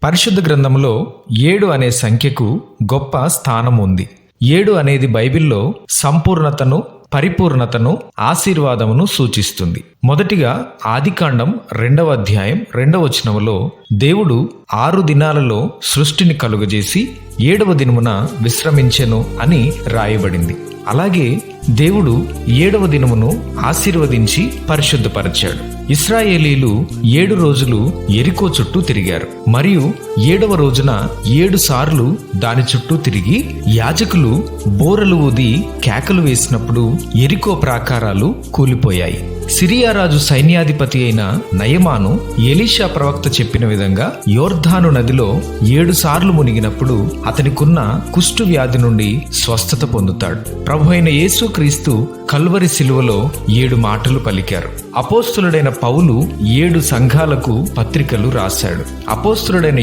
పరిశుద్ధ గ్రంథంలో 7 అనే సంఖ్యకు గొప్ప స్థానం ఉంది. 7 అనేది బైబిల్లో సంపూర్ణతను, పరిపూర్ణతను, ఆశీర్వాదమును సూచిస్తుంది. మొదటిగా ఆదికాండం 2వ అధ్యాయం 2వ వచనములో దేవుడు 6 దినాలలో సృష్టిని కలుగజేసి 7వ దినమున విశ్రమించెను అని రాయబడింది. అలాగే దేవుడు 7వ దినమును ఆశీర్వదించి పరిశుద్ధపరిచాడు. ఇశ్రాయేలీలు 7 రోజులు యెరికో చుట్టూ తిరిగారు మరియు 7వ రోజున 7 సార్లు దాని చుట్టూ తిరిగి యాజకులు బోరలు ఊది కేకలు వేసినప్పుడు యెరికో ప్రాకారాలు కూలిపోయాయి. సిరియా రాజు సైన్యాధిపతి అయిన నయమాను ఎలీషా ప్రవక్త చెప్పిన విధంగా యోర్దాను నదిలో 7 సార్లు మునిగినప్పుడు అతనికున్న కుష్టు వ్యాధి నుండి స్వస్థత పొందుతాడు. ప్రభు అయిన యేసుక్రీస్తు కల్వరి శిలువలో 7 మాటలు పలికారు. అపోస్తులుడైన పౌలు 7 సంఘాలకు పత్రికలు రాశాడు. అపోస్తులుడైన